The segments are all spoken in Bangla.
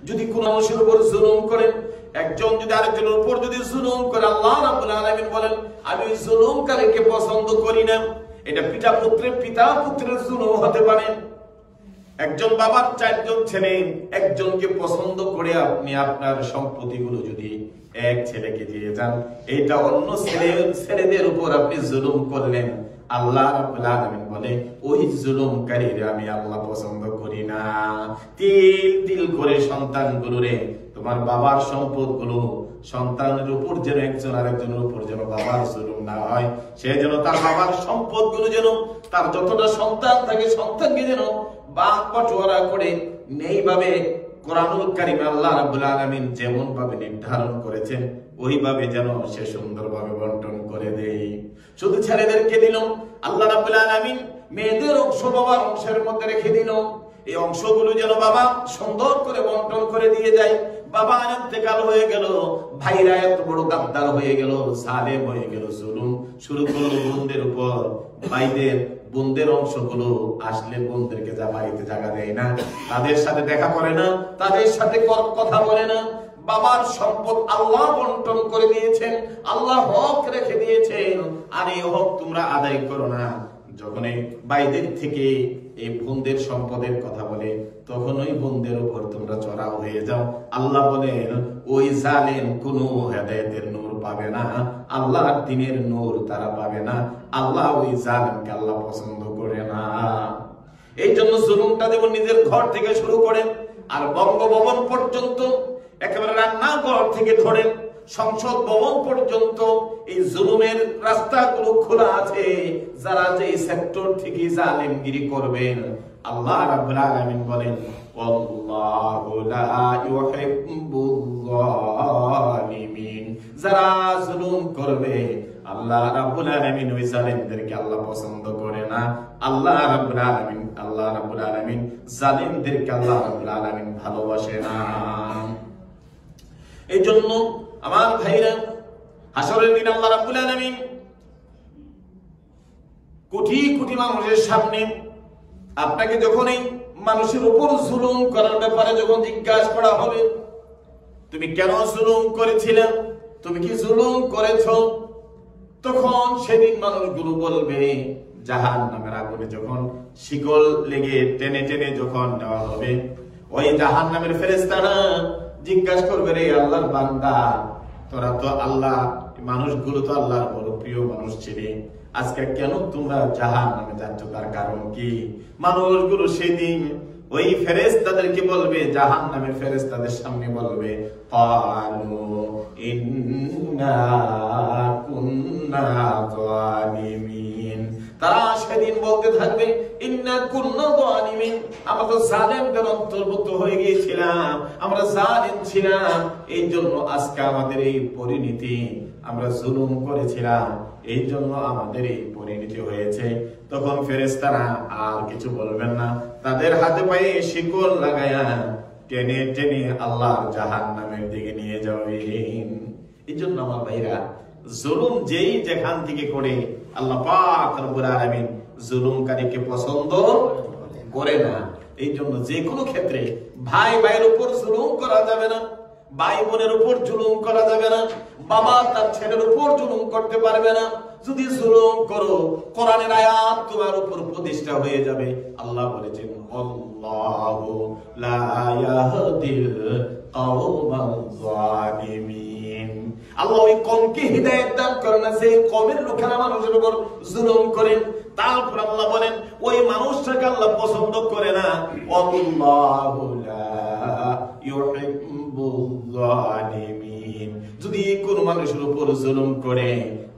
যদি কোন মানুষের উপর জুলুম করেন, একজন যদি আরেকজনের উপর যদি জুলুম করে, আল্লাহ রাব্বুল আলামিন বলেন আমি জুলুমকারীকে পছন্দ করি না। এটা পিতা পুত্রের জুলুম হতে পারে। একজন বাবার 4 জন ছেলে, একজনকে পছন্দ করে আপনি আপনার সম্পত্তিগুলো যদি এক ছেলেকে দিয়ে যান, এটা অন্য ছেলেদের উপর আপনি জুলুম করলেন। আল্লাহ রাব্বুল আলামিন বলে ওই জুলুমকারীরা আমি আল্লাহ পছন্দ করি না। তিল তিল করে সন্তানগুলোরে, তোমার বাবার সম্পদগুলো সন্তানের উপর যেন একজন আরেকজনের উপর যেন বাবার জুলুম না হয়, সে যেন তার বাবার সম্পদগুলো যেন তার যতটা সন্তান থাকে সন্তানকে যেন ভাগ বাটোয়ারা করে এইভাবে কোরআনুল কারীমে আল্লাহ রাব্বুল আলামিন যেমন ভাবে নির্ধারণ করেছেন ওইভাবে যেন সে সুন্দরভাবে বন্টন করে দেয়। শুধু ছেলেদেরকে দিল, আল্লাহ রাব্বুল আলামিন মেয়েদের অংশ বাবার অংশের মধ্যে রেখে দিল। এই অংশগুলো যেন বাবা সুন্দর করে বন্টন করে দিয়ে যায়। বাবা ইন্তেকাল হয়ে গেল, ভাইরা এত বড় গাদ্দার হয়ে গেল, জালেম হয়ে গেল, জুলুম শুরু করলো বোনদের উপর। ভাইদের বোনদের অংশগুলো আসলে বোনদেরকে যা বাড়িতে জায়গা দেয় না, তাদের সাথে দেখা করে না, তাদের সাথে কথা বলে না। বাবার সম্পদ আল্লাহ বন্টন করে দিয়েছেন, আল্লাহ হক রেখে দিয়েছেন, আর এই হক তোমরা আদায় করো না। যখন এই ভাইদের থেকে এই বোনদের সম্পদের কথা বলে, তখন ওই বোনদের উপর তোমরা চড়াও হয়ে যাও। আল্লাহ বলেন ওই জালেম কোনো হেদায়েতের নূর পাবে না, আল্লাহর দ্বীনের নূর তারা পাবে না। আল্লাহ ওই জালেমকে আল্লাহ পছন্দ করে না। এই জন্য জুলুমটা দেব নিজের ঘর থেকে শুরু করেন, আর বঙ্গভবন পর্যন্ত, একেবারে রান্নাঘর থেকে ধরেন সংসদ ভবন পর্যন্ত এই জুলুমের রাস্তাগুলো খোলা আছে। যারা যে সেক্টর থেকে জালেমগিরি করবেন, আল্লাহ রাব্বুল আলামিন বলেন আল্লাহু লা ইউহিব্বুল যালিমিন। যারা জুলুম করবে আল্লাহ রাব্বুল আলামিন ওই জালেমদেরকে আল্লাহ পছন্দ করে না। আল্লাহ রাব্বুল আলামিন জালেমদেরকে আল্লাহ রাব্বুল আলামিন ভালোবাসে না। এই জন্য আমার ভাইরা, হাসরের দিন আল্লাহ রাব্বুল আলামিন কোটি কোটি মানুষের সামনে আপনাকে যখন এই মানুষের উপর জুলুম করার ব্যাপারে যখন জিজ্ঞাসা করা হবে, তুমি কেন জুলুম করেছিলে, তুমি কি জুলুম করেছো, তখন সেদিন মানুষগুলো বলবে, জাহান্নামের আগুনে যখন শিকল লেগে টেনে টেনে যখন নেওয়া হবে, ওই জাহান্নামের ফেরেশতারা জিজ্ঞাসা করবে, রে আল্লাহর বান্দা, তোরা তো আল্লাহ, মানুষগুলো তো আল্লাহর বড় প্রিয় মানুষ ছিলে, আজকে কেন তোমরা জাহান্নামে যাচ্ছ, তার কারণ কি? মানুষগুলো সেদিন ওই ফেরেশতাদেরকে বলবে, জাহান্নামের ফেরেশতাদের সামনে বলবে, ক্বালু ইন্না কুন্না যালিমিন। তারা সেদিন বলতে থাকবে, ইন্না কুন্না যালিমিন, আমরা তো জালেমদের অন্তর্ভুক্ত হয়ে গিয়েছিলাম, আমরা জালিম ছিলাম, এই জন্য আজকে আমাদের এই পরিণতি, আমরা জুলুম করেছিলাম, এই জন্য আমাদের এই পরিণতি হয়েছে। তখন ফেরেশতারা আর কিছু বলবেন না, তাদের হাতে পায়ে শিকল লাগায়া টেনে টেনে আল্লাহর জাহান্নামের দিকে নিয়ে যাবেন। এই জন্য আমার ভাইরা, জুলুম যেই যেখান থেকে করে, আল্লাহ পাক রব্বুল আলামিন জুলুমকারীকে পছন্দ করে না। এই জন্য যে কোনো ক্ষেত্রে ভাই ভাইয়ের উপর জুলুম করা যাবে না, ভাই বোনের উপর জুলুম করা যাবে না, বাবা তার ছেলের উপর জুলুম করতে পারবে না। যদি জুলুম করো, কোরআনের আয়াত তোমার উপর প্রতিষ্ঠা হয়ে যাবে। আল্লাহ বলেছেন, আল্লাহু লা ইয়াহদিল কওমাল যালিমিন। আল্লাহ ওই কওমকে হিদায়াত দান করেন না যে কওমের লোকেরা মানুষের উপর জুলুম করে। তারপর আল্লাহ বলেন ওই মানুষটাকে আল্লাহ পছন্দ করে না। আল্লাহু লা ইউহিব্বুল যালিমিন। যদি কোন মানুষের উপর জুলুম করে,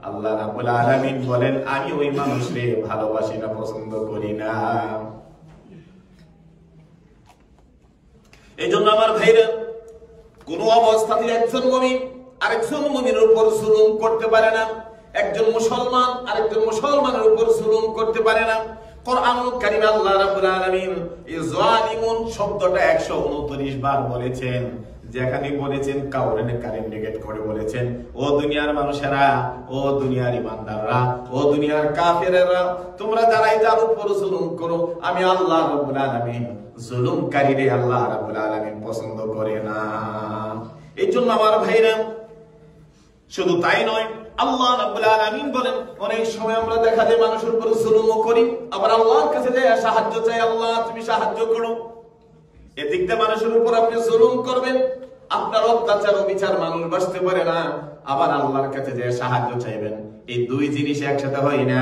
আল্লাহ রাব্বুল আলামিন বলেন আমি ওই মানুষকে ভালোবাসি না, পছন্দ করি না। এই জন্য আমার ভাইরা, কোন অবস্থাতে একজন মুমিন আরেকজন মুমিনের উপর জুলুম করতে পারে না, একজন মুসলমান আরেকজন মুসলমানের উপর জুলুম করতে পারে না। কোরআনুল কারীমে আল্লাহ রাব্বুল আলামিন এই জালিমুন শব্দটা 129 বার বলেছেন। যেখানে বলেছেন কাউরেনে কারিম নেগেট করে বলেছেন, ও দুনিয়ার মানুষেরা, ও দুনিয়ার ইমানদাররা, ও দুনিয়ার কাফেরেরা, তোমরা যারাই যার উপর জুলুম করো, আমি আল্লাহ রাব্বুল আলামিন জুলুমকারীরে আল্লাহ রাব্বুল আলামিন পছন্দ করে না। এই জন্য আমার ভাইরা, শুধু তাই নয়, আল্লাহ রাব্বুল আলামিন বলেন অনেক সময় আমরা দেখা যায় মানুষের উপর জুলুমও করি, আবার আল্লাহর কাছে যায় সাহায্য চাই, আল্লাহ তুমি সাহায্য করো। এদিক দিয়ে মানুষের উপর আপনি জুলুম করবেন, আপনার অত্যাচার অবিচার মানুষ বাঁচতে পারে না, আবার আল্লাহর কাছে যে সাহায্য চাইবেন, এই দুই জিনিস একসাথে হয় না।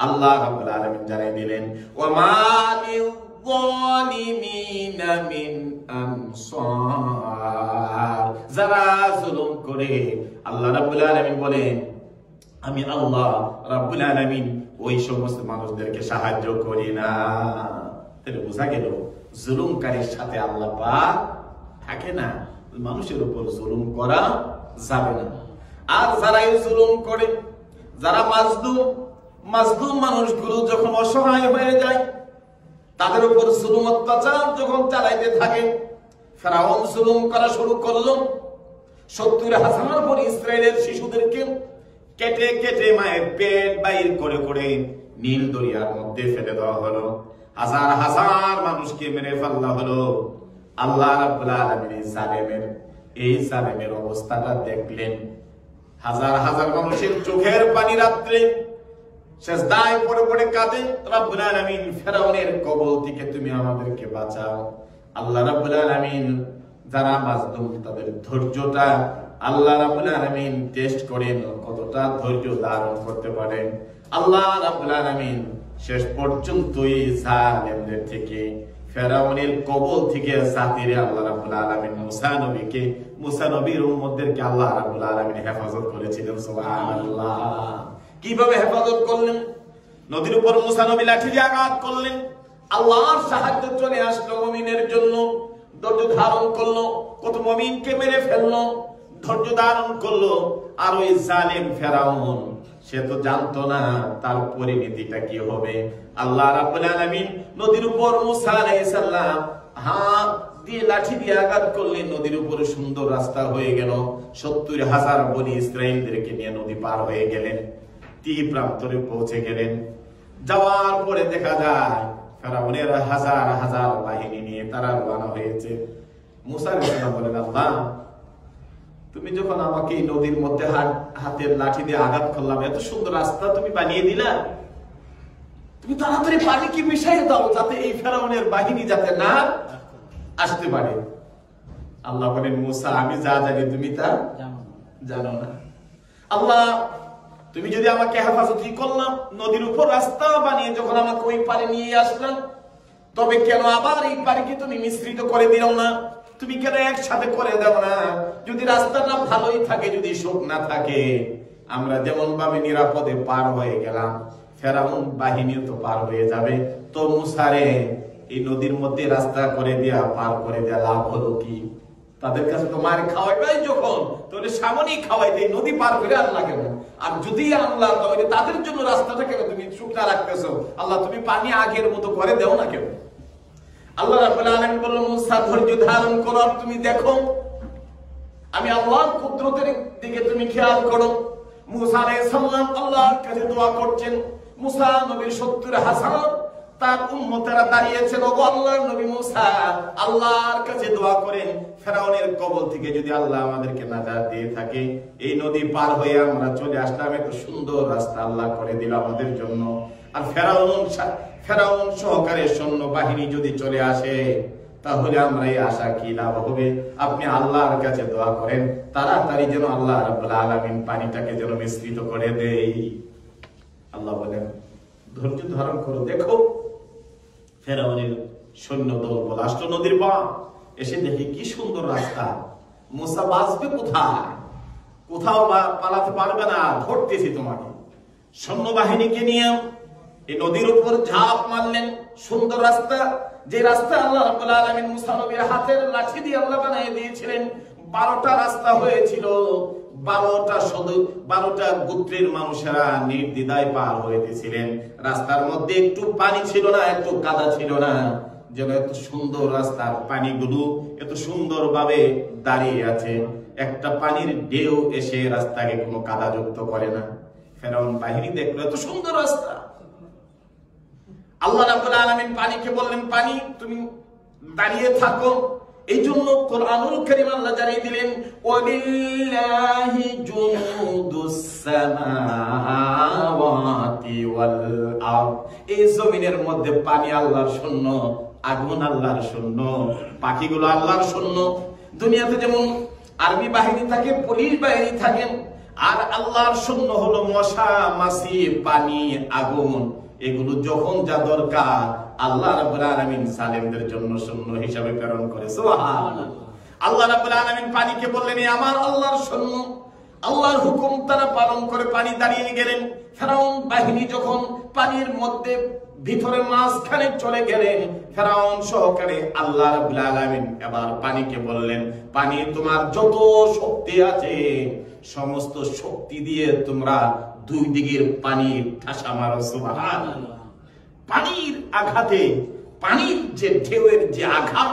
আল্লাহ রাব্বুল আলামিন জানাই দিলেন, ওয়া মালিল যালিমিনা মিন আনসার, যারা জুলুম করে আল্লাহ রাব্বুল আলামিন বলেন আমি আল্লাহ রাব্বুল আলামিন ওই সমস্ত মানুষদেরকে সাহায্য করি না। তাহলে বোঝা গেল জুলুমকারীর সাথে আল্লাহ পাক থাকে না, মানুষের উপর জুলুম করা যাবে না। আর যারা এই জুলুম করে, যারা মাজলুম মানুষগুলো যখন অসহায় হয়ে যায়, তাদের উপর জুলুম অত্যাচার যখন চালাইতে থাকে, ফেরাউন জুলুম করা শুরু করলো। 70,000 বনি ইসরায়েলের শিশুদেরকে কেটে কেটে মায়ের পেট বাইর করে করে নীল দরিয়ার মধ্যে ফেলে দেওয়া হলো। হাজার হাজার মানুষকে মেরে ফেলা হলো। আল্লাহ রাব্বুল আলামিন এই জালেমের অবস্থাটা দেখলেন। হাজার হাজার মানুষের চোখের পানি রাত্রে সেজদায় পড়ে পড়ে কাঁদে, রাব্বুল আলামিন ফেরাউনের কবল থেকে তুমি আমাদেরকে বাঁচাও। আল্লাহ রাব্বুল আলামিন যারা মাজলুম তাদের ধৈর্যটা আল্লাহ রাব্বুল আলামিন টেস্ট করেন, কতটা ধৈর্য ধারণ করতে পারেন। আল্লাহ রাব্বুল আলামিন শেষ পর্যন্ত এই জালেমদের থেকে, ফেরাউনের কবল থেকে জাতিরে আল্লাহ রাব্বুল আলামিন মুসা নবীর উম্মতদেরকে আল্লাহ রাব্বুল আলামিন হেফাজত করেছিলেন। সুবহানাল্লাহ। কিভাবে হেফাজত করলেন? নদীর উপর মুসা নবী লাঠি দিয়ে আঘাত করলেন, আল্লাহর সাহায্য চলে আসলো মুমিনের জন্য। ধৈর্য ধারণ করলো, কত মুমিনকে মেরে ফেললো, ধৈর্য ধারণ করলো। আর ওই জালেম ফেরাউন, সে তো জানতো না তার পরিণতিটা কি হবে। আল্লাহ রাব্বুল আলামিন নদীর উপর মুসা আলাইহিস সালাম হাত দিয়ে লাঠি দিয়ে আঘাত করলেন, নদীর উপর সুন্দর রাস্তা হয়ে গেল। 70,000 বনি ইসরাইলদেরকে নিয়ে নদী পার হয়ে গেলেন, তীর প্রান্তরে পৌঁছে গেলেন। যাওয়ার পরে দেখা যায় ফেরাউনের হাজার হাজার বাহিনী নিয়ে তারা রওনা হয়েছে। মুসা আলাইহিস সালাম বলেন, আল্লাহ তুমি যখন আমাকে এই নদীর মধ্যে হাতের লাঠি দিয়ে আঘাত করলাম, এত সুন্দর রাস্তা তুমি বানিয়ে দিলা, তুমি তাড়াতাড়ি পানিকে মিশাই দাও যাতে এই ফেরাউনের বাহিনী যাতে না আসতে পারে। আল্লাহ বলেন, মুসা আমি যা জানি তুমি তা জানো না। আল্লাহ তুমি যদি আমাকে হেফাজতি করলাম, নদীর উপর রাস্তা বানিয়ে যখন আমাকে ওই পারে নিয়ে আসলাম, তবে কেন আবার এই পানিকে তুমি মিশ্রিত করে দিও না? তুমি কেন একসাথে করে দাও না? যদি রাস্তাটা ভালোই থাকে, যদি শোক না থাকে, আমরা যেমন ভাবে নিরাপদে পার হয়ে গেলাম, ফেরাউন বাহিনীও তো পার হয়ে যাবে। তো মুসারে এই নদীর মধ্যে রাস্তা করে দেয়া, পার করে দেয়া লাভ হলো কি? তাদের কাছে তো মার খাওয়াইবাই যখন, তাহলে সামনেই খাওয়াইতে নদী পার করে আল্লাহ কেন? আর যদি আল্লাহ তাহলে তাদের জন্য রাস্তাটা কেন তুমি শুকনা রাখতেছো? আল্লাহ তুমি পানি আগের মতো করে দেও না কেন? আল্লাহ রাব্বুল আলামিন বললেন, মুসা ধৈর্য ধারণ করো, তুমি দেখো আমি আল্লাহর কুদরতের দিকে তুমি খেয়াল করো। মুসা আলাইহিস সালাম আল্লাহর কাছে দোয়া করছেন। মুসা নবীর 70,000 তার উম্মতেরা দাঁড়িয়েছেন, ওগো আল্লাহর নবী মুসা আল্লাহর কাছে দোয়া করেন, ফেরাউনের কবল থেকে যদি আল্লাহ আমাদেরকে নাজাত দিয়ে থাকে, এই নদী পার হয়ে আমরা চলে আসলাম, এত সুন্দর রাস্তা আল্লাহ করে দিল আমাদের জন্য। আর ফেরাউন সহকারে সৈন্য বাহিনী যদি চলে আসে, তাহলে আমরা এই আশা কি লাভ হবে? আপনি আল্লাহর কাছে দোয়া করেন তাড়াতাড়ি যেন আল্লাহ রাব্বুল আলামিন পানিটাকে যেন মিশ্রিত করে দেই। আল্লাহ বলেন, ধৈর্য ধারণ করো, দেখো ফেরাউনের সৈন্য দল বলে আসলো নদীর পার, এসে দেখি কি সুন্দর রাস্তা। মুসা বাঁচবে কোথায়? কোথাও পালাতে পারবে না, ধরতেছি তোমাকে। সৈন্যবাহিনীকে নিয়ে এই নদীর উপর ঝাঁপ মারলেন। সুন্দর রাস্তা, যে রাস্তা আল্লাহ রাব্বুল আলামিন মুসা নবীর হাতের লাঠি দিয়ে আল্লাহ বানিয়ে দিয়েছিলেন, 12টা রাস্তা হয়েছিল, 12টা গোত্রের মানুষেরা নির্দ্বিধায় পার হইতেছিলেন। রাস্তার মধ্যে একটু পানি ছিল না, একটু কাদা ছিল না, যেন এত সুন্দর রাস্তার পানিগুলো এত সুন্দর ভাবে দাঁড়িয়ে আছে, একটা পানির ঢেউ এসে রাস্তাকে কোনো কাদাযুক্ত করে না। ফেরাউন বাহিনী দেখলো এত সুন্দর রাস্তা। আল্লাহ রাব্বুল আলামিন পানিকে বললেন, পানি তুমি দাঁড়িয়ে থাকো। এই জন্য কোরআনুল কারীম আল্লাহ জানিয়ে দিলেন, ওয়ালিল্লাহি জুনুদুস সামাওয়াতি ওয়াল আরদ। এই জমিনের মধ্যে পানি আল্লাহর সৈন্য, আগুন আল্লাহর সৈন্য, পাখিগুলো আল্লাহর সৈন্য। দুনিয়াতে যেমন আর্মি বাহিনী থাকে, পুলিশ বাহিনী থাকেন, আর আল্লাহর সৈন্য হলো মশা, মাছি, পানি, আগুন। এগুলো যখন যা দরকার আল্লাহ রাব্বুল আলামিন সালেমদের জন্য সৈন্য হিসাবে প্রেরণ করে। সুবহানাল্লাহ। আল্লাহ রাব্বুল আলামিন পানিকে বললেন, আমার আল্লাহর সৈন্য, আল্লাহর হুকুম তারা পালন করে পানি দাঁড়িয়ে গেলেন। ফেরাউন বাহিনী যখন পানির মধ্যে ভিতরে মাঝখানে চলে গেলেন, ফেরাউন সহকারে আল্লাহ রাব্বুল আলামিন এবার পানিকে বললেন, পানি তোমার যত শক্তি আছে সমস্ত শক্তি দিয়ে তোমরা দুই দিকের পানি ঠাসা মারো। সুবহানাল্লাহ। পানির আঘাতে, পানির যে ঢেউয়ের যে আঘাত,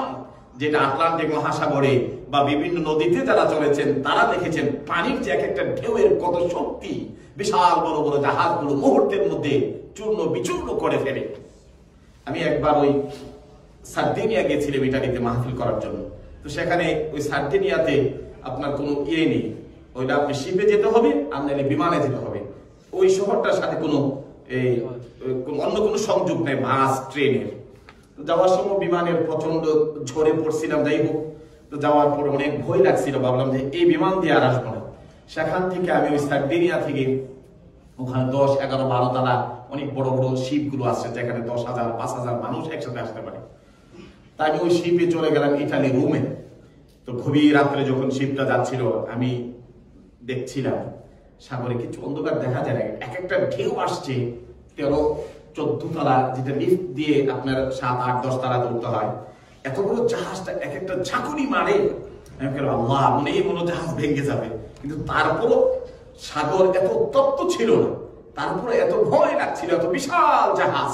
যেটা আটলান্টিক মহাসাগরে বা বিভিন্ন নদীতে যারা চলেছেন তারা দেখেছেন পানির যে এক একটা ঢেউয়ের কত শক্তি, বিশাল বড় বড় জাহাজগুলো মুহূর্তের মধ্যে চূর্ণ বিচূর্ণ করে ফেলে। আমি একবার ওই সার্ডিনিয়া গেছিলাম ইটালিতে মাহফিল করার জন্য। তো সেখানে ওই সার্ডিনিয়াতে আপনার কোনো ইয়ে নেই, ওইটা আপনি শিপে যেতে হবে আর নাহলে বিমানে যেতে হবে। ওই শহরটার সাথে কোনো অন্য কোনো সংযোগ নেই বাস ট্রেনের। যাওয়ার সময় বিমানের প্রচন্ড ঝড়ে পড়ছিলাম, যাই হোক। তো যাওয়ার পর অনেক ভয় লাগছিল, ভাবলাম যে এই বিমান দিয়ে আর আসবো না। সেখান থেকে আমি ওই সার্ডিনিয়া থেকে ওখানে 10, 11, 12 তলা অনেক বড় বড় শিপ গুলো আছে, যেখানে 10,000, 5,000 মানুষ একসাথে আসতে পারে। তাই আমি ওই শিপে চলে গেলাম ইটালি, রোমে। তো গভীর রাত্রে যখন শিপটা যাচ্ছিল, আমি দেখছিলাম সাগরে কিছু অন্ধকার দেখা যায় না, এক একটা ঢেউ আসছে 13, 14 তলা, যেটা লিফট দিয়ে আপনার 7, 8, 10 তলা তুলতে হয়। এত বড় জাহাজটা এক একটা ঝাঁকুনি মারে, আল্লাহ মনে এই মনে জাহাজ ভেঙে যাবে। কিন্তু তারপরও সাগর এত উত্তপ্ত ছিল না, তারপরে এত ভয় লাগছিল, এত বিশাল জাহাজ।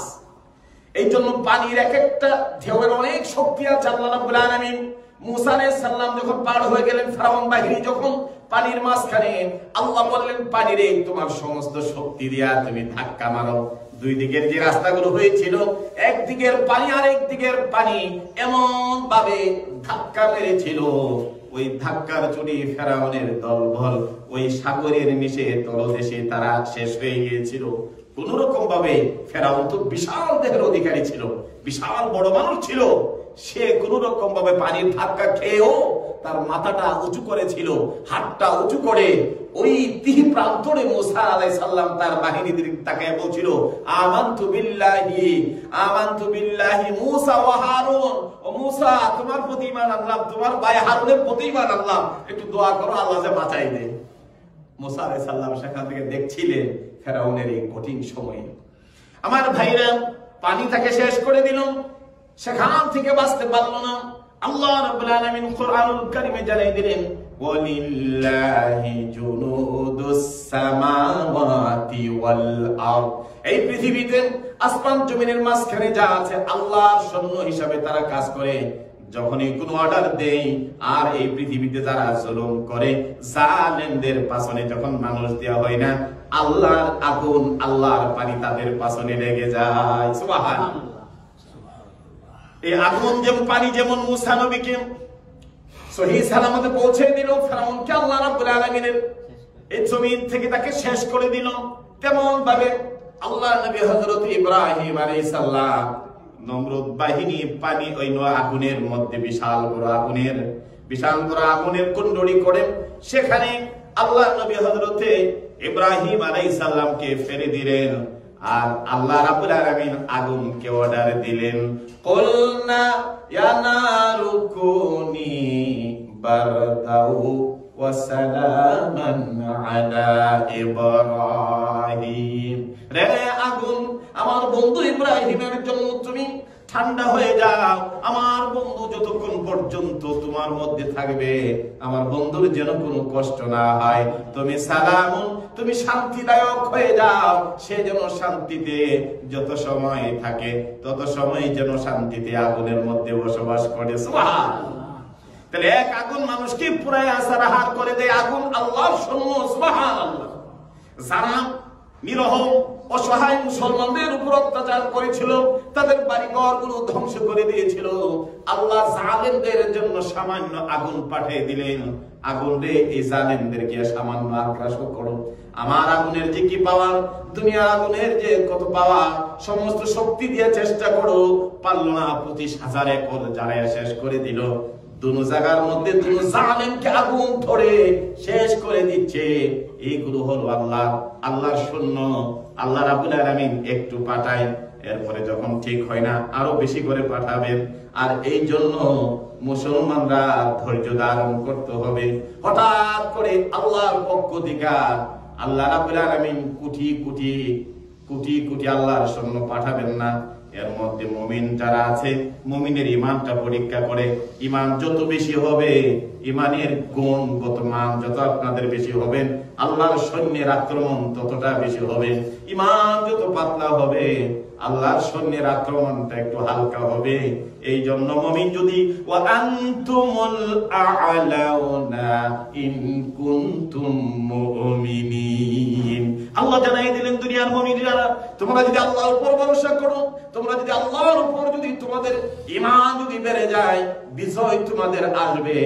এই জন্য পানির এক একটা ঢেউয়ের অনেক শক্তি আছে। আল্লাহ রাব্বুল আলামিন মুসা আলাইহিস সালাম যখন পার হয়ে গেলেন, ফেরাউন বাহিনী যখন পানির মাঝখানে, আল্লাহ বললেন, পানিরে তোমার সমস্ত শক্তি দিয়া তুমি ধাক্কা মারো। দুই দিকের যে রাস্তাগুলো হয়েছিল, একদিকের পানি আর একদিকের পানি এমন ভাবে ধাক্কা মেরেছিল, ওই ধাক্কার চুরি ফেরাউনের দলবল ওই সাগরের নিচে তলদেশে তারা শেষ হয়ে গিয়েছিল। কোন রকম ভাবে ফেরাউন তো বিশাল দেহের অধিকারী ছিল, বিশাল বড় মানুষ ছিল, সে কোন রকম ভাবে পানির ধাক্কা খেয়েও তার মাথাটা উঁচু করেছিল, হাতটা উঁচু করে ওই তিহি প্রান্তরে মুসা আলাইহিস সালাম তার বাহিনীদের তাকে বলছিল, আমানতু বিল্লাহি মুসা ওয়া হারুন। ও মুসা, তোমার প্রতি ঈমান আনলাম, তোমার ভাই হারুনের প্রতি ঈমান আনলাম, একটু দোয়া করো আল্লাহ যে বাঁচাই দেয়। মুসা আলাইহিস সালাম সেখান থেকে দেখছিলেন ফেরাউনের এই কঠিন সময়ে। আমার ভাইরা, পানি তাকে শেষ করে দিল, সেখান থেকে বাঁচতে পারল না। আল্লাহ রাব্বুল আলামিন কোরআনুল কারীমে জানিয়ে দিলেন, ওয়ালিল্লাহি জুনুদুস সামাওয়াতি ওয়াল আরদ। এই পৃথিবীতে আসমান জমিনের মাঝখানে যা আছে আল্লাহর সৈন্য হিসাবে তারা কাজ করে। যখনই কোনো অর্ডার দেই, আর এই পৃথিবীতে যারা জুলুম করে, জালেমদের পাছনে যখন মানুষ দেওয়া হয় না, আল্লাহর আগুন, আল্লাহর পানি তাদের পাছনে লেগে যায়। সুবহানাল্লাহ। এই আগুন যেমন পানি যেমন মুসা নবীকে সহিহ সালামতে পৌঁছে দিল, ফেরাউনকে আল্লাহ রাব্বুল আলামিনের এই জমিন থেকে তাকে শেষ করে দিল, তেমন ভাবে আল্লাহ নবী হযরত ইব্রাহিম আলাইহিস সালাম নমরুদ বাহিনী পানি ওই আগুনের মধ্যে বিশাল বড় আগুনের কুণ্ডলী করে সেখানে আল্লাহ নবী হযরত ইব্রাহিম আলাইহিস সালামকে ফেলে দিলেন। আর আল্লাহ রাব্বুল আলামিন আগুনকে অর্ডার দিলেন, কুলনা ইয়া নারু কুনি বারদাউ ওয়া সালামান আলা ইব্রাহিম। রে আগুন, আমার বন্ধু ইব্রাহিমের জন্য তুমি ঠান্ডা হয়ে যাও। আমার বন্ধু যতক্ষণ পর্যন্ত তোমার মধ্যে থাকবে, আমার বন্ধুর যেন কোনো কষ্ট না হয়। তুমি সালামুন, তুমি শান্তিদায়ক হয়ে যাও। সে যেন শান্তিতে যত সময় থাকে তত সময় যেন শান্তিতে আগুনের মধ্যে বসবাস করে। সুবহানাল্লাহ। তাহলে এক আগুন মানুষকে পুরাই আসারাহার করে দেয়। আগুন আল্লাহর সৈন্য। সুবহানাল্লাহ। যারা নিরহ অসহায় মুসলমানদের উপর অত্যাচার করেছিল, তাদের বাড়িঘর গুলো ধ্বংস করে দিয়েছিল, আল্লাহ জালেমদের জন্য সামান্য আগুন পাঠিয়ে দিলেন। আগুন রে, এই জালেমদেরকে সামান্য আগ্রাসন করো। আমার আগুনের যে কি পাওয়ার, দুনিয়ার আগুনের যে কত পাওয়ার, সমস্ত শক্তি দিয়ে চেষ্টা করো, পারলো না। 25,000 একর জ্বালায়া শেষ করে দিল। দুনো জায়গার মধ্যে দুনো জালেমকে আগুন ধরে শেষ করে দিচ্ছে। এইগুলো হলো আল্লাহর সৈন্য। আল্লাহ রাব্বুল আলামিন একটু পাঠায়, এরপরে যখন ঠিক হয় না আরো বেশি করে পাঠাবেন। আর এই জন্য মুসলমানরা ধৈর্য ধারণ করতে হবে। হঠাৎ করে আল্লাহর পক্ষ থেকে আল্লাহ রাব্বুল আলামিন কোটি কোটি আল্লাহর সৈন্য পাঠাবেন না। এর মধ্যে মুমিন যারা আছে, মুমিনের ঈমানটা পরীক্ষা করে। ঈমান যত বেশি হবে, ঈমানের গুণগত মান যত আপনাদের বেশি হবে, আল্লাহর সৈন্যের আক্রমণ ততটা বেশি হবে। ঈমান যত পাতলা হবে, আল্লাহর সৈন্যের আক্রমণটা একটু হালকা হবে। এই জন্য মুমিন যদি ওয়া আনতুমুল আ'লাউনা ইন কুনতুম মুমিনিন, আল্লাহ জানাই দিলেন দুনিয়ার মুমিনরা, তোমরা যদি আল্লাহর উপর ভরসা করো, তোমরা যদি আল্লাহর উপর যদি তোমাদের ঈমান যদি বেড়ে যায়, বিজয় তোমাদের আসবে।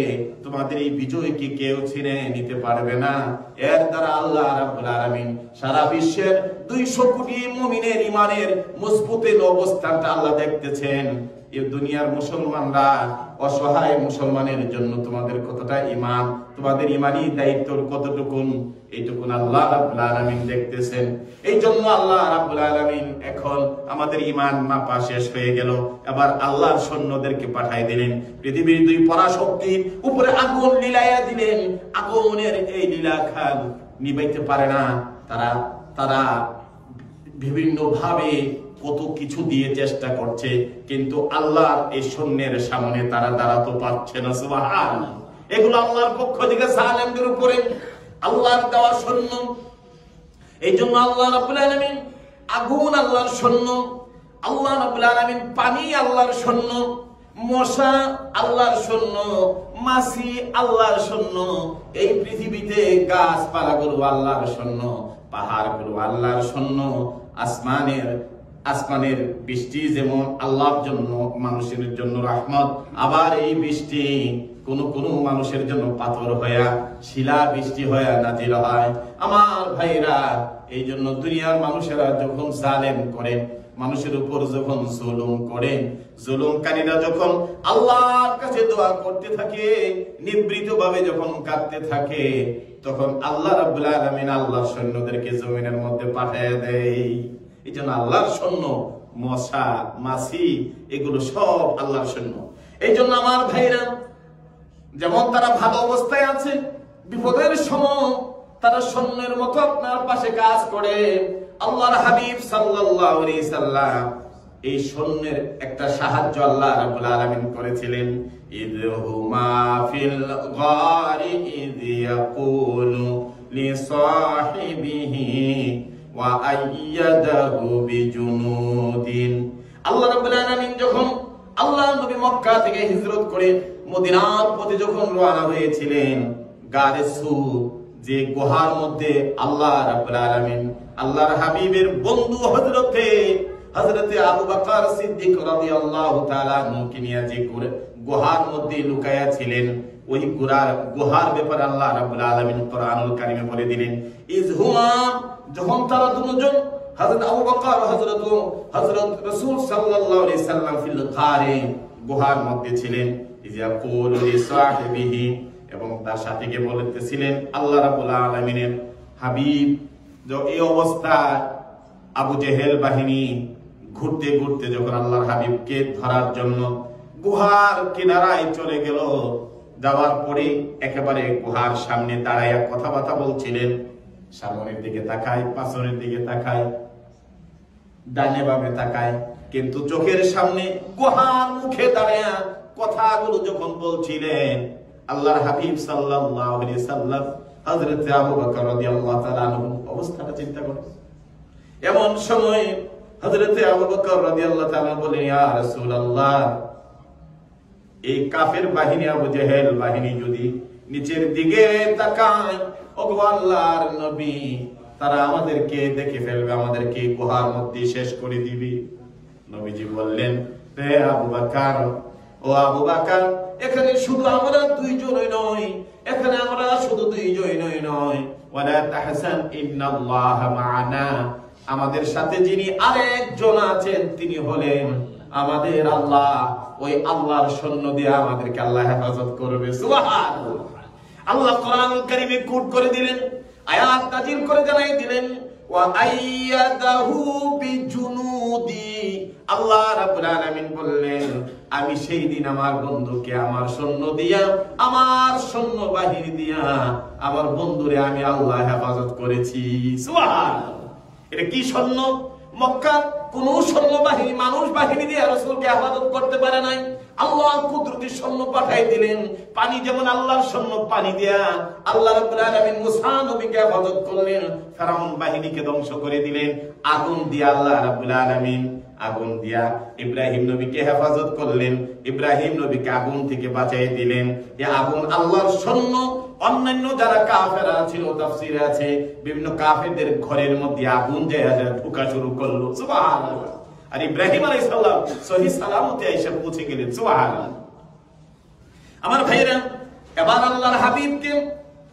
তোমাদের এই বিজয়কে কেউ ছিনে নিতে পারবে না। এর দ্বারা আল্লাহ রাব্বুল আলামিন সারা বিশ্বের 200 কোটি মুমিনের ঈমানের মজবুতের অবস্থানটা আল্লাহ দেখতেছেন। এই দুনিয়ার মুসলমানরা অসহায় মুসলমানের জন্য তোমাদের কতটা ঈমান, তোমাদের ঈমানি দায়িত্বর কতটুকুন, এইটুকুন আল্লাহ রাব্বুল আলামিন দেখতেছেন। এই জন্য আল্লাহ রাব্বুল আলামিন এখন আমাদের ঈমান মাপা শেষ হয়ে গেল, এবার আল্লাহর সৈন্যদেরকে পাঠিয়ে দিলেন। পৃথিবীর 2 পরাশক্তির উপরে আগুন লীলায়া দিলেন। আগুনের এই লীলা খান নিভাইতে পারে না। তারা বিভিন্ন ভাবে কত কিছু দিয়ে চেষ্টা করছে, কিন্তু আল্লাহর এই সৈন্যের সামনে তারা দাঁড়াতে পারছে না। সুবহানাল্লাহ। এগুলো আল্লাহর পক্ষ থেকে জালেমদের উপরে আল্লাহর দেওয়া সৈন্য। এই জন্য আল্লাহ রাব্বুল আলামিন আগুন আল্লাহর সৈন্য, আল্লাহ রাব্বুল আলামিন পানি আল্লাহর সৈন্য, মশা আল্লাহর সৈন্য, মাছি আল্লাহর সৈন্য। এই পৃথিবীতে গাছপালাগুলো আল্লাহর সৈন্য, পাহাড়গুলো আল্লাহর সৈন্য। আসমানের বৃষ্টি যেমন আল্লাহর জন্য, মানুষের জন্য রহমত, আবার এই বৃষ্টি কোন মানুষের জন্য পাথর হয়ে শিলা বৃষ্টি হয়ে নাজিল হয়। আমার ভাইরা, এই জন্য দুনিয়ার মানুষেরা যখন জালেম করে, মানুষের উপর যখন জুলুম করে, জুলুমকারীরা যখন আল্লাহর কাছে দোয়া করতে থাকে, নিবৃত ভাবে যখন কাঁদতে থাকে, তখন আল্লাহ রাব্বুল আলামিন আল্লাহর সৈন্যদেরকে জমিনের মধ্যে পাঠিয়ে দেয়। এই জন্য আল্লাহর সৈন্য, মশা মাছি এগুলো সব আল্লাহর সৈন্য। এই জন্য আমার ভাইরা, যেমন তারা ভালো অবস্থায় আছে, বিপদের সময় তারা সৈন্যের মতো আপনার পাশে কাজ করে। আল্লাহর হাবিব সাল্লাল্লাহু আলাইহি সাল্লাম এই সৈন্যের একটা সাহায্য আল্লাহ রাব্বুল আলামিন করেছিলেন। ইযহুমা ফিল গারি ইয ইয়াকুলু লিসাহিবিহি ওয়া আইয়াদাহু বিজুনুদিন। আল্লাহ রাব্বুল আলামিন যখন আল্লাহর নবী মক্কা থেকে হিজরত করে মদিনার পথে যখন রওনা হয়েছিলেন, গারে সূর যে গুহার মধ্যে আল্লাহ রাব্বুল আলামিন আল্লাহর হাবিবের বন্ধু হযরতে আবু বকর সিদ্দিক রাদিয়াল্লাহু তাআলা আনহুকে নিয়ে যে গুহার মধ্যে লুকায়া ছিলেন, ওই গুহার ব্যাপারে আল্লাহ রাব্বুল আলামিন কোরআনুল কারীমে বলে দিলেন, ইযহুমা, যখন তারা দুজন হযরত আবু বকর হযরত রাসূল সাল্লাল্লাহু আলাইহি সাল্লাম ফিল গারে গুহার মধ্যে ছিলেন, ইয়াকুলু লিসাহিবিহি, এবং তার সাথীকে বলতেছিলেন, আল্লাহ রাব্বুল আলামিনের হাবিব এই অবস্থা, আবু জেহেল বাহিনী ঘুরতে ঘুরতে যখন আল্লাহর হাবিবকে ধরার জন্য গুহার কিনারায় চলে গেল, যাওয়ার পরে একেবারে গুহার সামনে দাঁড়াইয়া কথাবার্তা বলছিলেন। সামনের দিকে তাকায়, পাছনের দিকে তাকায়, ডানে বামে তাকায়, কিন্তু চোখের সামনে গুহার মুখে দাঁড়িয়ে কথাগুলো যখন বলছিলেন, আল্লাহর হাবিব সাল্লাল্লাহু আলাইহি সাল্লাম হযরত আবু বকর রাদিয়াল্লাহু তাআলা আনহু অবস্থাটা চিন্তা করেন। এমন সময় হযরত আবু বকর রাদিয়াল্লাহু তাআলা বলে, ইয়া রাসূলুল্লাহ, এই কাফের বাহিনী আবু জেহেল বাহিনী যদি নিচের দিকে তাকায়, ওগো আল্লাহর নবী, তারা আমাদেরকে দেখে ফেলবে, আমাদেরকে গুহার মধ্যে শেষ করে দিবে। নবীজি বললেন, হে আবু বকর, ও আবু বকর, এখানে শুধু আমরা দুইজনই নই, এখানে আমরা শুধু দুইজনই নই, ওয়ালা তাহসান ইন্নাল্লাহা মা'ানা, আমাদের সাথে যিনি আরেকজন আছেন তিনি হলেন আমাদের আল্লাহ। ওই আল্লাহর সৈন্য দিয়ে আমাদেরকে আল্লাহ হেফাজত করবে। সুবহানাল্লাহ। আল্লাহ কোরআনুল কারীমে কোট করে দিলেন, আয়াত নাযিল করে জানাই দিলেন, ওয়া আইয়াদাহু বিজুনুদি, আল্লাহ রাব্বুল আলামিন বললেন, আমি সেই দিন আমার বন্ধুকে আমার সৈন্য দিয়া, আমার সৈন্য বাহিনী দিয়া আমার বন্ধুরে আমি আল্লাহ হেফাজত করেছি। সুবহানাল্লাহ। এটা কি সৈন্য? মক্কা কোন সৈন্য বাহিনী, মানুষ বাহিনী দিয়ে রাসূলকে হেফাজত করতে পারে নাই। আল্লাহ কুদরতি সৈন্য পাঠাই দিলেন। পানি যেমন আল্লাহর সৈন্য, পানি দিয়া আল্লাহ রাব্বুল আলামিন মুসা নবীকে হেফাজত করলেন, ফেরাউন বাহিনীকে ধ্বংস করে দিলেন। আগুন দিয়া আল্লাহ রাব্বুল আলামিন, আগুন দিয়া ইব্রাহিম নবীকে হেফাজত করলেন, ইব্রাহিম নবীকে আগুন থেকে বাঁচাই দিলেন। এই আগুন আল্লাহর সৈন্য। অন্যান্য যারা কাফেররা ছিল, তাফসীরে আছে বিভিন্ন কাফেরদের ঘরের মধ্যে আগুন যায় ঢোকা শুরু করলো। সুবহানাল্লাহ। আর ইব্রাহিম আলাইহিস সালাম সহি সালামতে এসে পৌঁছে গেলেন। সুবহানাল্লাহ। আমার ভাইরা, এবার আল্লাহর হাবিবকে,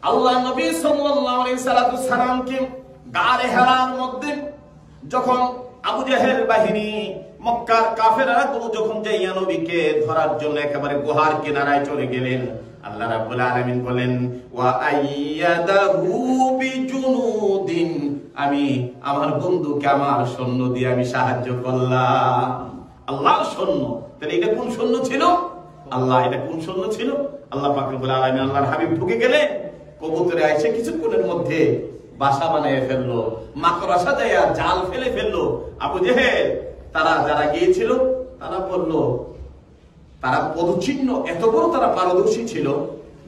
আল্লাহ নবী সাল্লাল্লাহু আলাইহি সাল্লামকে গারে হেরার মধ্যে যখন আবু জেহেল বাহিনী, মক্কার কাফেররা গুলো যখন যাইয়া নবীকে ধরার জন্য একেবারে গুহার কিনারায় চলে গেলেন, আল্লাহ রাব্বুল আলামিন বলেন, ওয়া আইয়াদাহু বিজুনুদিন, আমি আমার বন্ধুকে আমার সৈন্য দিয়ে আমি সাহায্য করলাম। আল্লাহর সৈন্য। তাহলে এটা কোন সৈন্য ছিল? আল্লাহ। এটা কোন সৈন্য ছিল? আল্লাহ পাক রব্বুল আলামিন। আল্লাহর হাবিব ঢুকে গেলে কবুতরে আইসে কিছুক্ষণের মধ্যে বাসা বানিয়ে ফেললো, মাকড়সা দেয়া জাল ফেলে ফেললো। আবু জেহেল তারা যারা গিয়েছিল তারা বললো, তারা পদচিহ্ন, এত বড় তারা পারদর্শী ছিল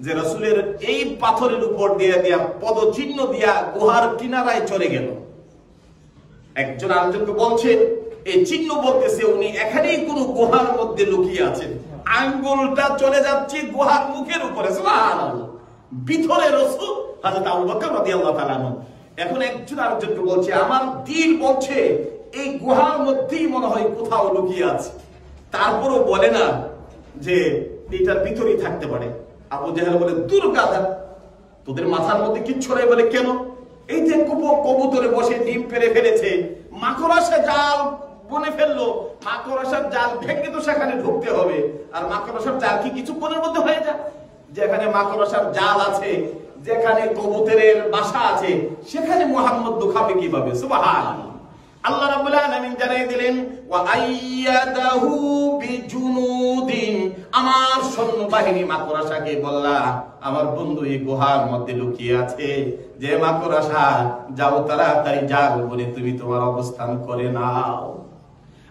যে রাসূলের এই পাথরের উপর দিয়ে দিয়া পদচিহ্ন দিয়া গুহার কিনারায় চলে গেল। একজন আরেকজনকে বলছে, এই চিহ্ন বলতেছে উনি এখানেই কোন গুহার মধ্যে লুকিয়ে আছেন। আঙ্গুলটা চলে যাচ্ছে গুহার মুখের উপরে। সুবহানাল্লাহ। ভিতরে রাসূল হযরত আবু বকর রাদিয়াল্লাহু তাআলা। এখন একজন আরেকজনকে বলছে, আমার দিল বলছে এই গুহার মধ্যেই মনে হয় কোথাও লুকিয়ে আছে। তারপরও বলে না যে এটার ভিতরেই থাকতে পারে। আবু জেহেল বলে, দূর গাধা, তোদের মাথার মধ্যে কিচ্ছু নাই। বলে, কেন? এই যে কবুতরে বসে ডিম পেড়ে ফেলেছে, মাকড়সা জাল বনে ফেললো, মাকড়সার জাল ভেঙে তো সেখানে ঢুকতে হবে। আর মাকড়সার জাল কি কিছুক্ষণের মধ্যে হয়ে যায়? যেখানে মাকড়সার জাল আছে, যেখানে কবুতরের বাসা আছে, সেখানে মুহাম্মদ ঢুকাবে কিভাবে? সুবহানাল্লাহ। আল্লাহ রাব্বুল আলামিন জানিয়ে দিলেন, ওয়া আইয়াদাহু বিজুনুদিন, আমার সৈন্য বাহিনী মাকড়সাকে বললা, আমার বন্ধু এই গুহার মধ্যে লুকিয়ে আছে, যে মাকড়সা, যাও তাড়াতাড়ি জাল বলে তুমি তোমার অবস্থান করে নাও।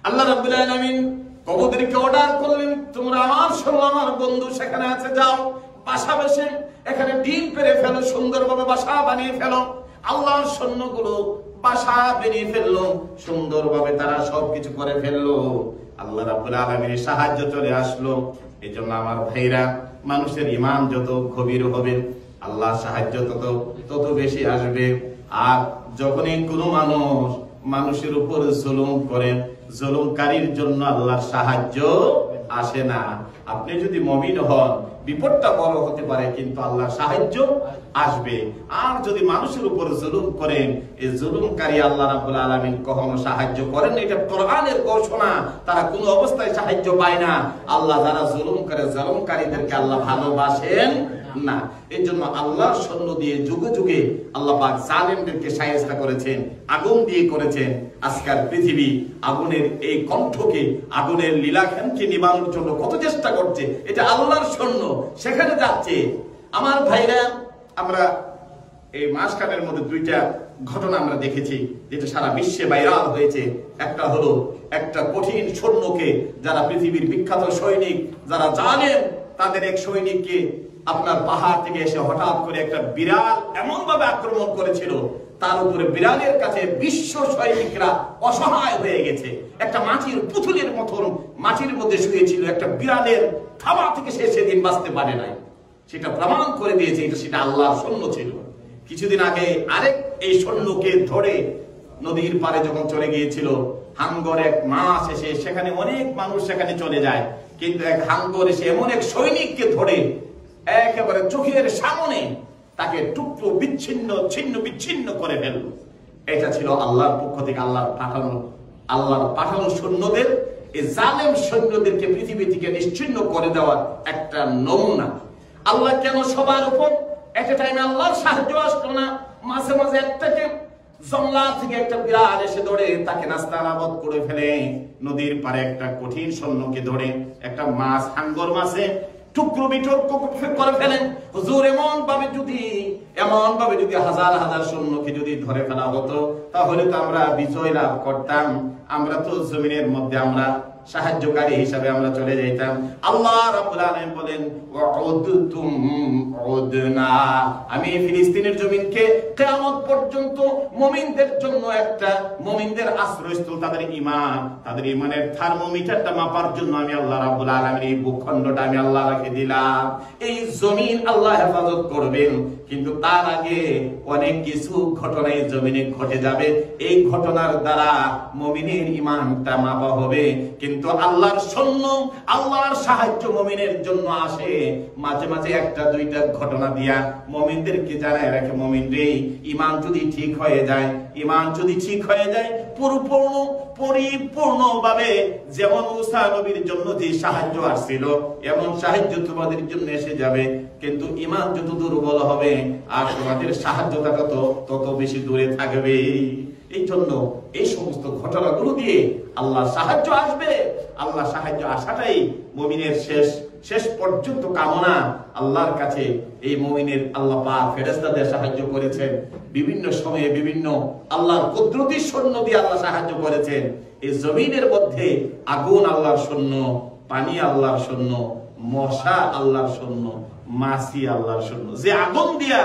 আল্লাহ রাব্বুল আলামিন কবুতরকে অর্ডার করলেন, তোমরা আমার সৈন্য, আমার বন্ধু সেখানে আছে, যাও বাসা বসে এখানে ডিম পেড়ে ফেলো, সুন্দরভাবে বাসা বানিয়ে ফেলো। আল্লাহর সৈন্যগুলো বাসা বেরিয়ে ফেললো, সুন্দরভাবে তারা সবকিছু করে ফেললো। আল্লাহ রাব্বুল আলামিনের সাহায্য চলে আসলো। এই জন্য আমার ভাইরা, মানুষের ঈমান যত গভীর হবে, আল্লাহ সাহায্য তত বেশি আসবে। আর যখনই কোনো মানুষের উপর জুলুম করেন, জুলুমকারীর জন্য আল্লাহর সাহায্য আসে না। আপনি যদি মুমিন হন, বিপদটা বড় হতে পারে কিন্তু আল্লাহর সাহায্য আসবে। আর যদি মানুষের উপর জুলুম করেন, এই জুলুমকারী আল্লাহ রাব্বুল আলামিন কখনো সাহায্য করেন না। এটা কোরআনের ঘোষণা। তারা কোনো অবস্থায় সাহায্য পায় না। আল্লাহ যারা জুলুম করে, জুলুমকারীদেরকে আল্লাহ ভালোবাসেন না। এই জন্য আল্লাহর সৈন্য দিয়ে যুগে যুগে আল্লাহ পাক জালেমদেরকে শায়েস্তা করেছেন, আগুন দিয়ে করেছেন। আজকাল পৃথিবী আগুনের এই কণ্ঠকে, আগুনের লীলাখানকে নিবানোর জন্য কত চেষ্টা করছে। এটা আল্লাহর সৈন্য, সেখানে যাচ্ছে। আমার ভাইরা, আমরা এই মাসখানেক মধ্যে দুইটা ঘটনা আমরা দেখেছি যেটা সারা বিশ্বে ভাইরাল হয়েছে। একটা হলো একটা কঠিন সৈন্যকে, যারা পৃথিবীর বিখ্যাত সৈনিক যারা জানেন, তাদের এক সৈনিককে আপনার পাহাড় থেকে এসে হঠাৎ করে একটা বিড়াল এমন ভাবে আক্রমণ করেছিল, তার উপরে বিড়ালের কাছে বিশ্ব সৈনিকরা অসহায় হয়ে গেছে। একটা মাটির পুতুলের মতন মাটির মধ্যে শুয়েছিল, একটা বিড়ালের থাবা থেকে সে সেদিন বাঁচতে পারে নাই। সেটা প্রমাণ করে দিয়েছে সেটা আল্লাহর সৈন্য ছিল। কিছুদিন আগে আরেক এই সৈন্যকে ধরে নদীর পারে যখন চলে গিয়েছিল, হাঙ্গর এক মাছ এসে, সেখানে অনেক মানুষ সেখানে চলে যায়, কিন্তু এক হাঙ্গর এসে এমন এক সৈনিককে ধরে একেবারে চোখের সামনে তাকে টুকরো বিচ্ছিন্ন ছিন্ন বিচ্ছিন্ন করে ফেলল। এটা ছিল আল্লাহর পক্ষ থেকে আল্লাহর পাঠানো সৈন্যদের, এই জালেম সৈন্যদেরকে পৃথিবী থেকে নিশ্চিহ্ন করে দেওয়ার একটা নমুনা। আল্লাহ কেন সবার উপর একটা টাইমে আল্লাহর সাহায্য আসলো না? মাঝে মাঝে একটাকে জঙ্গলা থেকে একটা বিড়াল এসে ধরে তাকে নাস্তানাবদ করে ফেলে, নদীর পারে একটা কঠিন সৈন্যকে ধরে একটা মাছ, হাঙ্গর মাছে টুকরো বিটুকরো করে ফেলেন। হুজুর এমন ভাবে যদি হাজার হাজার সৈন্যকে যদি ধরে ফেলা হতো, তাহলে তো আমরা বিজয় লাভ করতাম, আমরা তো জমিনের মধ্যে আমরা সাহায্যকারী হিসাবে আমরা চলে যাইতাম। আল্লাহ রাব্বুল আলামিন বলেন, ওয়াউদতুম উদনা, আমি ফিলিস্তিনের জমিনকে কিয়ামত পর্যন্ত মুমিনদের জন্য একটা মুমিনদের আশ্রয়স্থল, তাদের ইমানের থার্মোমিটারটা মাপার জন্য আমি আল্লাহ রাব্বুল আলামিন এই ভূখণ্ডটা আমি আল্লাহ রেখে দিলাম। এই জমিন আল্লাহ হেফাজত করবেন, কিন্তু তার আগে অনেক কিছু ঘটনা এই জমিনে ঘটে যাবে। এই ঘটনার দ্বারা মুমিনের ঈমানটা মাপা হবে। কিন্তু আল্লাহর সৈন্য, আল্লাহর সাহায্য মুমিনের জন্য আসে মাঝে মাঝে একটা দুইটা ঘটনা দিয়া মুমিনদেরকে জানায় রাখে, মুমিন রে, ঈমান যদি ঠিক হয়ে যায়, পরিপূর্ণভাবে যেমন মুসা নবীর জন্য যে সাহায্য আসছিল, এমন সাহায্য তোমাদের জন্য এসে যাবে। কিন্তু ঈমান যত দুর্বল হবে আর তোমাদের সাহায্যটা তত বেশি দূরে থাকবে। এই জন্য এই সমস্ত ঘটনাগুলো দিয়ে আল্লাহ সাহায্য আসবে। আল্লাহ সাহায্য আসাটাই মুমিনের শেষ পর্যন্ত কামনা। আল্লাহর কাছে এই মুমিনের আল্লাহ পাক ফেরেশতাদের সাহায্য করেছেন, বিভিন্ন সময়ে বিভিন্ন আল্লাহর কুদরতি সৈন্য দিয়ে আল্লাহ সাহায্য করেছেন। এই জমিনের মধ্যে আগুন আল্লাহর সৈন্য, পানি আল্লাহর সৈন্য, মশা আল্লাহর সৈন্য, মাছি আল্লাহর সৈন্য। যে আগুন দিয়া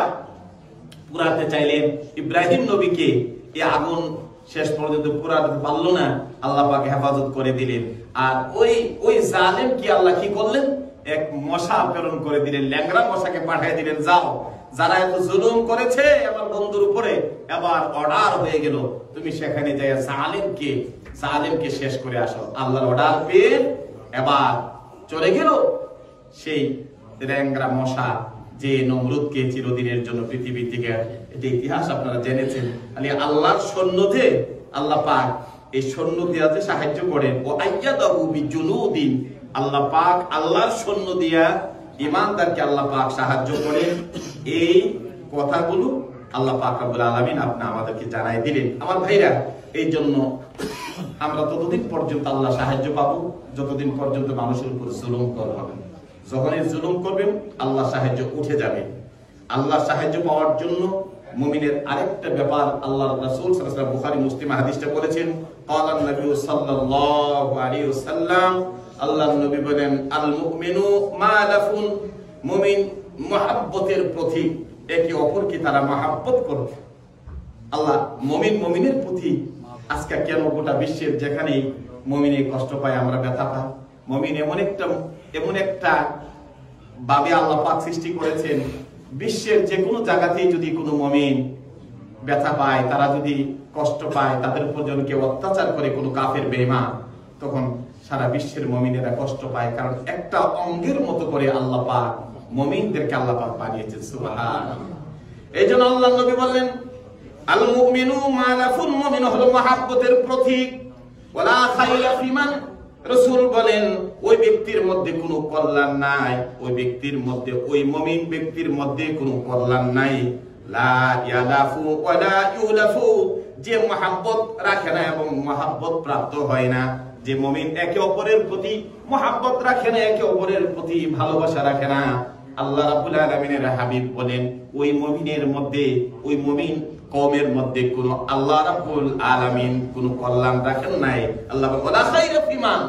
পুরাতে চাইলেন ইব্রাহিম নবীকে, এই আগুন শেষ পর্যন্ত পুরাতে পারল না, আল্লাহ পাক হেফাজত করে দিলেন। আর ওই জালেম কি আল্লাহ কি করলেন? এক মশা প্রেরণ করে দিলেন, ল্যাংড়া মশাকে পাঠিয়ে দিলেন, যাও যারা এত জুলুম করেছে আমার বন্ধুর উপরে, এবার অর্ডার হয়ে গেল, তুমি সেখানে যাই জালেমকে শেষ করে আসো। আল্লাহর অর্ডার পেয়ে এবার চলে গেল সেই ল্যাংড়া মশা, যে নমরুদকে চিরদিনের জন্য পৃথিবী থেকে, এটা ইতিহাস আপনারা জেনেছেন। আল্লাহর সৈন্যদের আল্লাহ পাক এই সৈন্য দিয়াতে সাহায্য করেন। ও আইয়াদাহু বিজুনুদিন, আল্লাহ পাক আল্লাহর সৈন্য দিয়া ঈমানদারকে আল্লাহ পাক সাহায্য করেন। এই কথাগুলো আল্লাহ পাক রব্বুল আলামিন আমাদেরকে জানাই দিলেন। আমার ভাইরা, এই জন্য আমরা ততদিন পর্যন্ত আল্লাহ সাহায্য পাবো যতদিন পর্যন্ত মানুষের উপর জুলুম করা হবে। যখনই জুলুম করবেন আল্লাহ সাহায্য উঠে যাবে। আল্লাহ সাহায্য পাওয়ার জন্য মুমিনের আরেকটা ব্যাপার আল্লাহর রাসূল সাল্লাল্লাহু আলাইহি ওয়াসাল্লাম বুখারী মুসলিম হাদিসটা বলেছেন, ক্বালান নবী সাল্লাল্লাহু আলাইহি ওয়াসাল্লাম, আল্লাহর নবী বলেন, আল মুমিনু মালাফুন, মুমিন মহব্বতের প্রতীক, একে অপরকে তারা মহব্বত করে। আল্লাহ মুমিনের প্রতি আজকে কেন গোটা বিশ্বের যেখানে মুমিনে কষ্ট পায়, আমরা ব্যথা পাই। মুমিন এমন একটা ভাবে আল্লাহ পাক সৃষ্টি করেছেন, বিশ্বের যে কোনো জায়গাতেই যদি কোনো মুমিন ব্যথা পায়, তারা যদি কষ্ট পায়, তাদের উপর যখন কেউ অত্যাচার করে, কোনো কাফের বেঈমান, তখন সারা বিশ্বের মুমিনেরা কষ্ট পায়। কারণ একটা অঙ্গের মতো করে আল্লাহ পাক মুমিনদেরকে আল্লাহ পাক বানিয়েছেন। সুবহানাল্লাহ। এইজন্য আল্লাহর নবী বললেন, আল মুমিনু মালাফুন, মুমিন হলো মহব্বতের প্রতীক। ওয়ালা খায়রা ফিমান, রাসূল বলেন ওই ব্যক্তির মধ্যে কোনো কল্যাণ নাই, ওই ব্যক্তির মধ্যে, ওই মুমিন ব্যক্তির মধ্যে কোনো কল্যাণ নাই। লা ইয়ালাফু ওয়ালা ইউলাফু, যে মহব্বত রাখে না এবং মহব্বত প্রাপ্ত হয় না। যে মুমিন একে অপরের প্রতি মহব্বত রাখে না, একে অপরের প্রতি ভালোবাসা রাখে না, আল্লাহ রাব্বুল আলামিনের হাবিব বলেন ওই মুমিনের মধ্যে, ওই মুমিন কওমের মধ্যে কোন আল্লাহ রাব্বুল আলামিন কোন কল্যাণ রাখেন নাই। আল্লাহ ওয়ালা খায়রা ফিমান,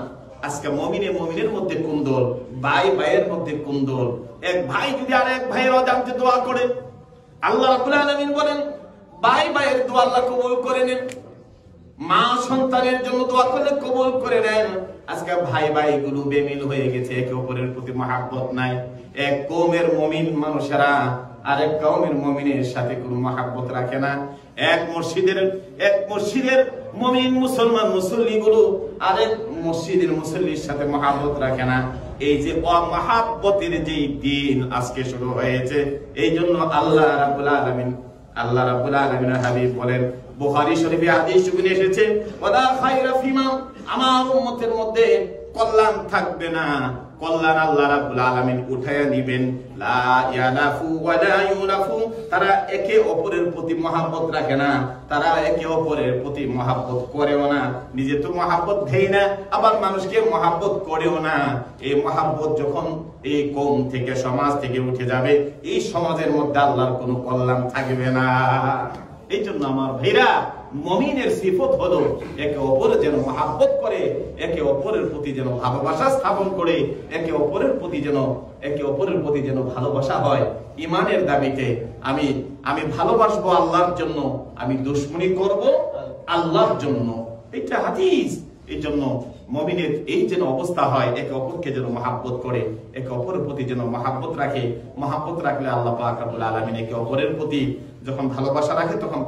আজকে মুমিনের মধ্যে কুন্দল, ভাই ভাইয়ের মধ্যে কুন্দল। এক ভাই যদি আরেক ভাইয়ের অজান্তে দোয়া করে, আল্লাহ রাব্বুল আলামিন বলেন ভাই ভাইয়ের দোয়া আল্লাহ কবুল করে নেন। মা সন্তানের জন্য দোয়া করলে কবুল করে নেন। আজকে ভাই ভাই গুলো বেমিল হয়ে গেছে, একে অপরের প্রতি মহাব্বত নাই। এক কওমের মুমিন মানুষেরা আরেক কওমের মুমিনের সাথে কোনো মহাব্বত রাখে না। এক মসজিদের মুমিন মুসলমান মুসল্লিগুলো আরেক মসজিদের মুসল্লির সাথে মহাব্বত রাখে না। এই যে অমহাব্বতের যে দিন আজকে শুরু হয়েছে, এই জন্য আল্লাহ রাব্বুল আলামিনের হাবিব বলেন, বুখারী শরীফে হাদিস শুনে এসেছে, ওয়ালা খায়রা ফিমা, আমার উম্মতের মধ্যে কল্যাণ থাকবে না, কল্যাণ আল্লাহ রাব্বুল আলামিন উঠায়া নিবেন। লা ইয়ালাফু ওয়া লা ইউলাফু, তারা একে অপরের প্রতি মহব্বত রাখে না, তারা একে অপরের প্রতি মহব্বত করেও না, নিজে তো মহব্বত দেয় না, আবার মানুষকে মহব্বত করেও না। এই মহব্বত যখন এই কওম থেকে, সমাজ থেকে উঠে যাবে, এই সমাজের মধ্যে আল্লাহর কোনো কল্যাণ থাকবে না। এই জন্য আমার ভাইরা, মুমিনের সিফত হলো একে অপরের যেন মহব্বত করে, একে অপরের প্রতি যেন ভালোবাসা স্থাপন করে, একে অপরের প্রতি যেন ভালোবাসা হয়। ইমানের দাবিতে আমি ভালোবাসবো আল্লাহর জন্য, আমি দুশমনি করব আল্লাহর জন্য, এটা হাদিস। এই জন্য মুমিনের এই যেন অবস্থা হয়, একে অপরকে যেন মহব্বত করে, একে অপরের প্রতি যেন মহব্বত রাখে। মহব্বত রাখলে আল্লাহ পাক রব্বুল আলামিন একে অপরের প্রতি যখন ভালোবাসা রাখে, তখন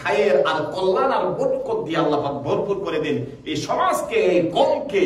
খায়ের আর কল্যাণ আর বরকত দিয়ে আল্লাহ পাক ভরপুর করে দেন এই সমাজকে, এই কওমকে।